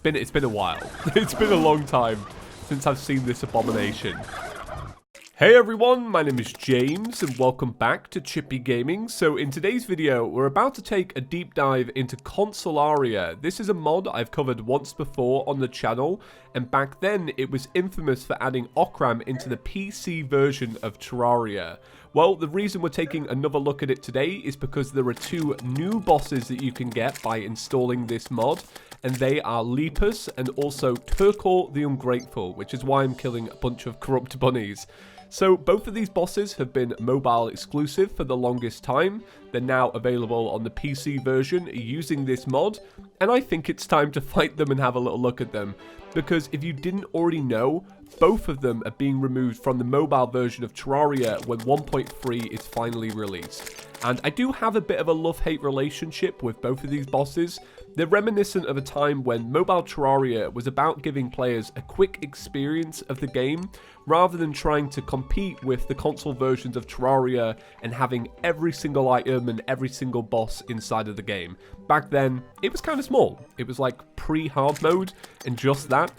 been a while. It's been a long time since I've seen this abomination. Hey everyone, my name is James and welcome back to Chippy Gaming. So in today's video, we're about to take a deep dive into Consolaria. This is a mod I've covered once before on the channel, and back then it was infamous for adding Okram into the PC version of Terraria. Well, the reason we're taking another look at it today is because there are two new bosses that you can get by installing this mod, and they are Lepus and also Turk the Ungrateful, which is why I'm killing a bunch of corrupt bunnies. So both of these bosses have been mobile exclusive for the longest time. They're now available on the PC version using this mod, and I think it's time to fight them and have a little look at them. Because if you didn't already know, both of them are being removed from the mobile version of Terraria when 1.3 is finally released. And I do have a bit of a love-hate relationship with both of these bosses. They're reminiscent of a time when mobile Terraria was about giving players a quick experience of the game, rather than trying to compete with the console versions of Terraria and having every single item and every single boss inside of the game. Back then, it was kind of small. It was like pre-hard mode and just that.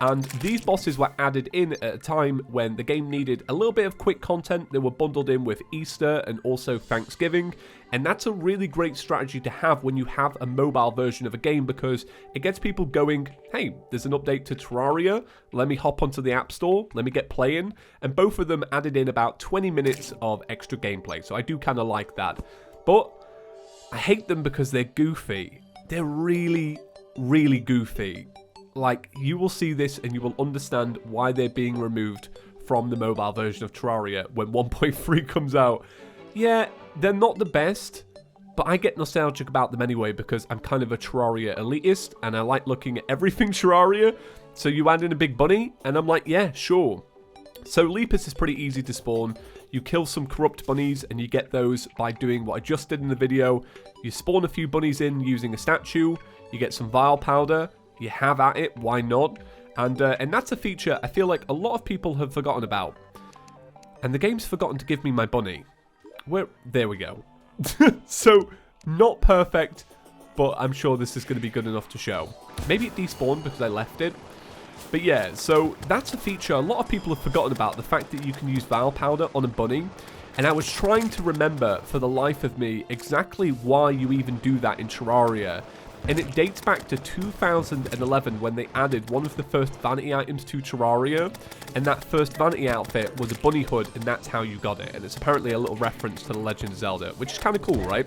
And these bosses were added in at a time when the game needed a little bit of quick content. They were bundled in with Easter and also Thanksgiving. And that's a really great strategy to have when you have a mobile version of a game, because it gets people going, hey, there's an update to Terraria, let me hop onto the App Store, let me get playing. And both of them added in about 20 minutes of extra gameplay, so I do kind of like that. But I hate them because they're goofy. They're really, really goofy. Like, you will see this and you will understand why they're being removed from the mobile version of Terraria when 1.3 comes out. Yeah, they're not the best, but I get nostalgic about them anyway because I'm kind of a Terraria elitist and I like looking at everything Terraria. So you add in a big bunny and I'm like, yeah, sure. So Lepus is pretty easy to spawn. You kill some corrupt bunnies and you get those by doing what I just did in the video. You spawn a few bunnies in using a statue, you get some vile powder, you have at it, why not? And that's a feature I feel like a lot of people have forgotten about. And the game's forgotten to give me my bunny. There we go. So, not perfect, but I'm sure this is going to be good enough to show. Maybe it despawned because I left it. But yeah, so that's a feature a lot of people have forgotten about, the fact that you can use vile powder on a bunny. And I was trying to remember for the life of me exactly why you even do that in Terraria. And it dates back to 2011 when they added one of the first vanity items to Terraria. And that first vanity outfit was a bunny hood, and that's how you got it. And it's apparently a little reference to The Legend of Zelda, which is kind of cool, right?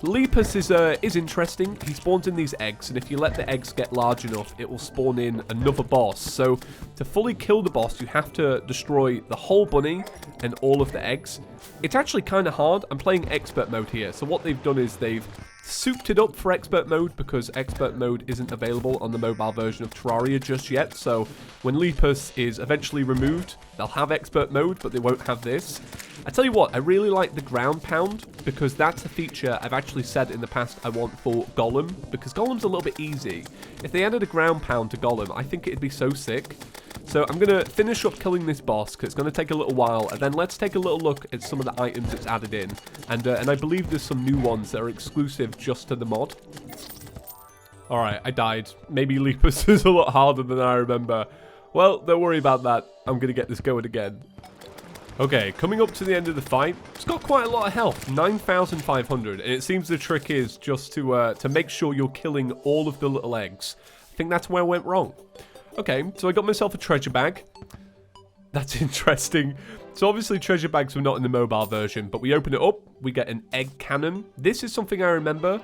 Lepus is interesting. He spawns in these eggs, and if you let the eggs get large enough, it will spawn in another boss. So to fully kill the boss, you have to destroy the whole bunny and all of the eggs. It's actually kind of hard. I'm playing expert mode here. So what they've done is they've souped it up for expert mode because expert mode isn't available on the mobile version of Terraria just yet. So when Lepus is eventually removed, they'll have expert mode, but they won't have this. I tell you what, I really like the ground pound because that's a feature I've actually said in the past I want for Golem, because Golem's a little bit easy. If they added a ground pound to Golem, I think it'd be so sick. So I'm going to finish up killing this boss because it's going to take a little while, and then let's take a little look at some of the items it's added in. And I believe there's some new ones that are exclusive just to the mod. Alright, I died. Maybe Lepus is a lot harder than I remember. Well, don't worry about that. I'm going to get this going again. Okay, coming up to the end of the fight, it's got quite a lot of health, 9,500, and it seems the trick is just to make sure you're killing all of the little eggs. I think that's where I went wrong. Okay, so I got myself a treasure bag. That's interesting. So obviously treasure bags were not in the mobile version, but we open it up, we get an egg cannon. This is something I remember.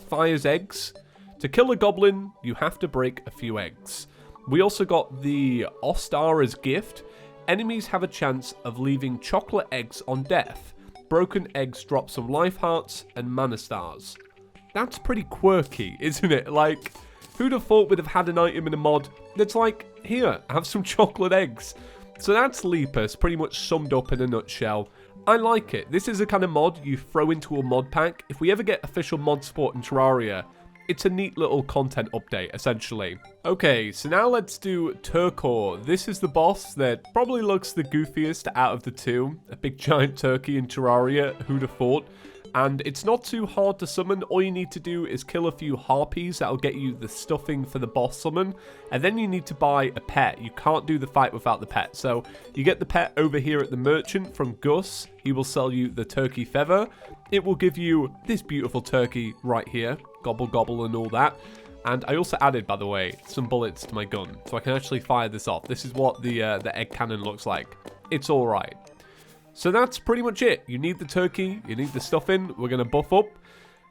Fires eggs. To kill a goblin, you have to break a few eggs. We also got the Ostara's gift. Enemies have a chance of leaving chocolate eggs on death. Broken eggs drop some life hearts and mana stars. That's pretty quirky, isn't it? Like, who'd have thought we'd have had an item in a mod that's like, here, have some chocolate eggs. So that's Lepus, pretty much summed up in a nutshell. I like it. This is a kind of mod you throw into a mod pack. If we ever get official mod support in Terraria, it's a neat little content update, essentially. Okay, so now let's do Turk. This is the boss that probably looks the goofiest out of the two. A big giant turkey in Terraria, who'd have thought? and it's not too hard to summon. All you need to do is kill a few harpies. That'll get you the stuffing for the boss summon, and then you need to buy a pet. You can't do the fight without the pet, so you get the pet over here at the merchant from Gus. He will sell you the turkey feather. It will give you this beautiful turkey right here, gobble gobble and all that. And I also added, by the way, some bullets to my gun, so I can actually fire this off. This is what the egg cannon looks like. It's all right. So that's pretty much it. You need the turkey, you need the stuffing. We're gonna buff up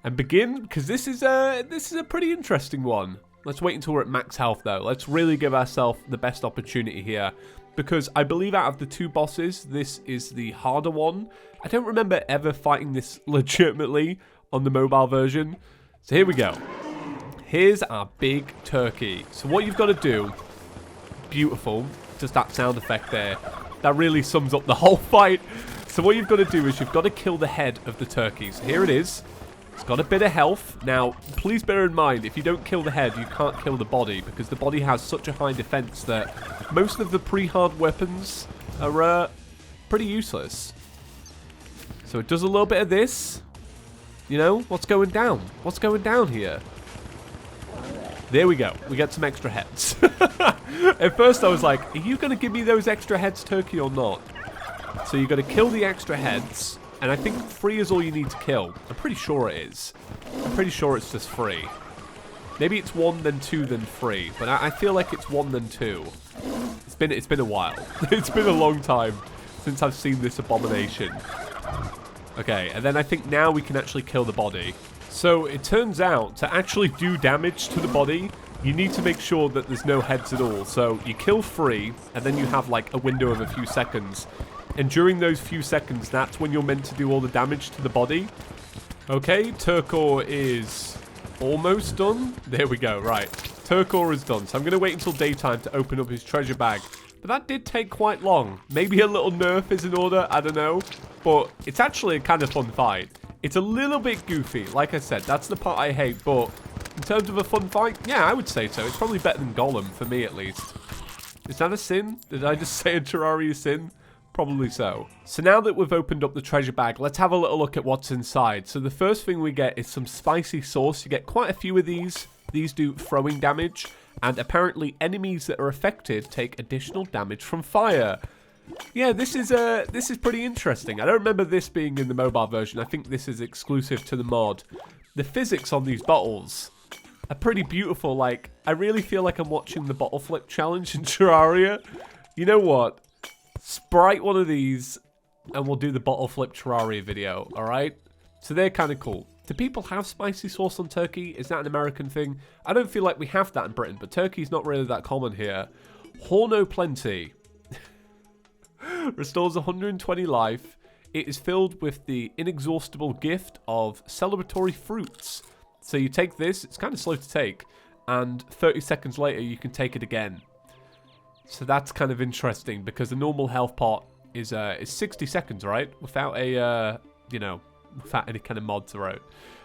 and begin, because this is a pretty interesting one. Let's wait until we're at max health though. Let's really give ourselves the best opportunity here, because I believe out of the two bosses, this is the harder one. I don't remember ever fighting this legitimately on the mobile version. So here we go. Here's our big turkey. So what you've got to do, beautiful, just that sound effect there, that really sums up the whole fight. So what you've got to do is you've got to kill the head of the turkey. So here it is. It's got a bit of health. Now, please bear in mind, if you don't kill the head, you can't kill the body, because the body has such a high defense that most of the pre-hard weapons are pretty useless. So it does a little bit of this. You know, what's going down? What's going down here? There we go. We get some extra heads. At first I was like, are you going to give me those extra heads, turkey, or not? So you've got to kill the extra heads. And I think 3 is all you need to kill. I'm pretty sure it is. I'm pretty sure it's just 3. Maybe it's 1, then 2, then 3. But I feel like it's 1, then 2. It's been a while. It's been a long time since I've seen this abomination. Okay, and then I think now we can actually kill the body. So it turns out to actually do damage to the body, you need to make sure that there's no heads at all. So you kill 3, and then you have like a window of a few seconds. And during those few seconds, that's when you're meant to do all the damage to the body. Okay, Turkor is almost done. There we go, right. Turkor is done. So I'm going to wait until daytime to open up his treasure bag. But that did take quite long. Maybe a little nerf is in order, I don't know. But it's actually a kind of fun fight. It's a little bit goofy. Like I said, that's the part I hate. But in terms of a fun fight, yeah, I would say so. It's probably better than Golem, for me at least. Is that a sin? Did I just say a Terraria sin? Probably so. So now that we've opened up the treasure bag, let's have a little look at what's inside. So the first thing we get is some spicy sauce. You get quite a few of these. These do throwing damage. And apparently enemies that are affected take additional damage from fire. Yeah, this is pretty interesting. I don't remember this being in the mobile version. I think this is exclusive to the mod. The physics on these bottles are pretty beautiful. Like, I really feel like I'm watching the bottle flip challenge in Terraria. You know what? Sprite one of these and we'll do the bottle flip Terraria video, alright? So they're kind of cool. Do people have spicy sauce on turkey? Is that an American thing? I don't feel like we have that in Britain, but turkey's not really that common here. Horno Plenty. Restores 120 life. It is filled with the inexhaustible gift of celebratory fruits. So you take this, it's kind of slow to take, and 30 seconds later you can take it again. So that's kind of interesting, because the normal health pot is 60 seconds, right? Without a, you know, without any kind of mod throw.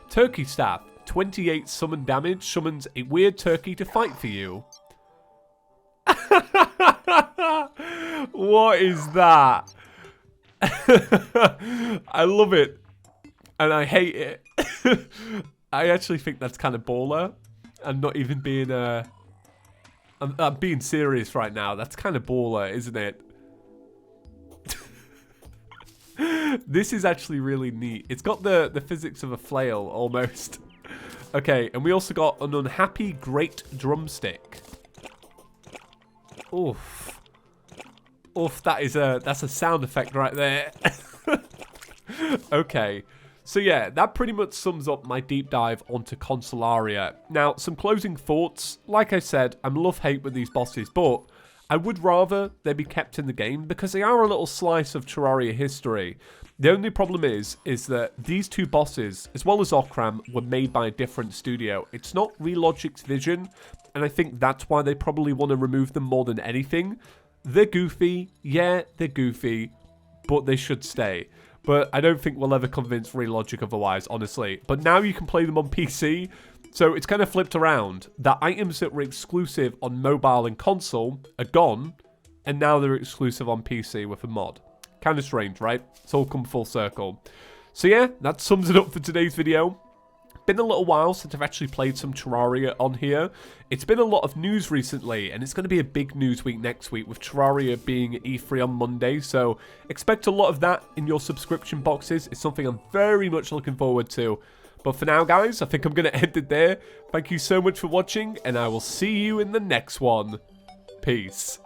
Turkey staff. 28 summon damage. Summons a weird turkey to fight for you. What is that? I love it. And I hate it. I actually think that's kind of baller. I'm not even being I'm being serious right now. That's kind of baller, isn't it? This is actually really neat. It's got the physics of a flail, almost. Okay, and we also got an unhappy great drumstick. Oof. Oof, that's a sound effect right there. Okay. So yeah, that pretty much sums up my deep dive onto Consolaria. Now, some closing thoughts. Like I said, I'm love-hate with these bosses, but I would rather they be kept in the game because they are a little slice of Terraria history. The only problem is that these two bosses, as well as Okram, were made by a different studio. It's not Relogic's vision, and I think that's why they probably want to remove them more than anything. They're goofy. Yeah, they're goofy, but they should stay. But I don't think we'll ever convince Relogic otherwise, honestly. But now you can play them on PC, so it's kind of flipped around. The items that were exclusive on mobile and console are gone, and now they're exclusive on PC with a mod. Kind of strange, right? It's all come full circle. So yeah, that sums it up for today's video. Been a little while since I've actually played some Terraria on here. It's been a lot of news recently, and it's going to be a big news week next week with Terraria being E3 on Monday, so expect a lot of that in your subscription boxes. It's something I'm very much looking forward to. But for now, guys, I think I'm going to end it there. Thank you so much for watching, and I will see you in the next one. Peace.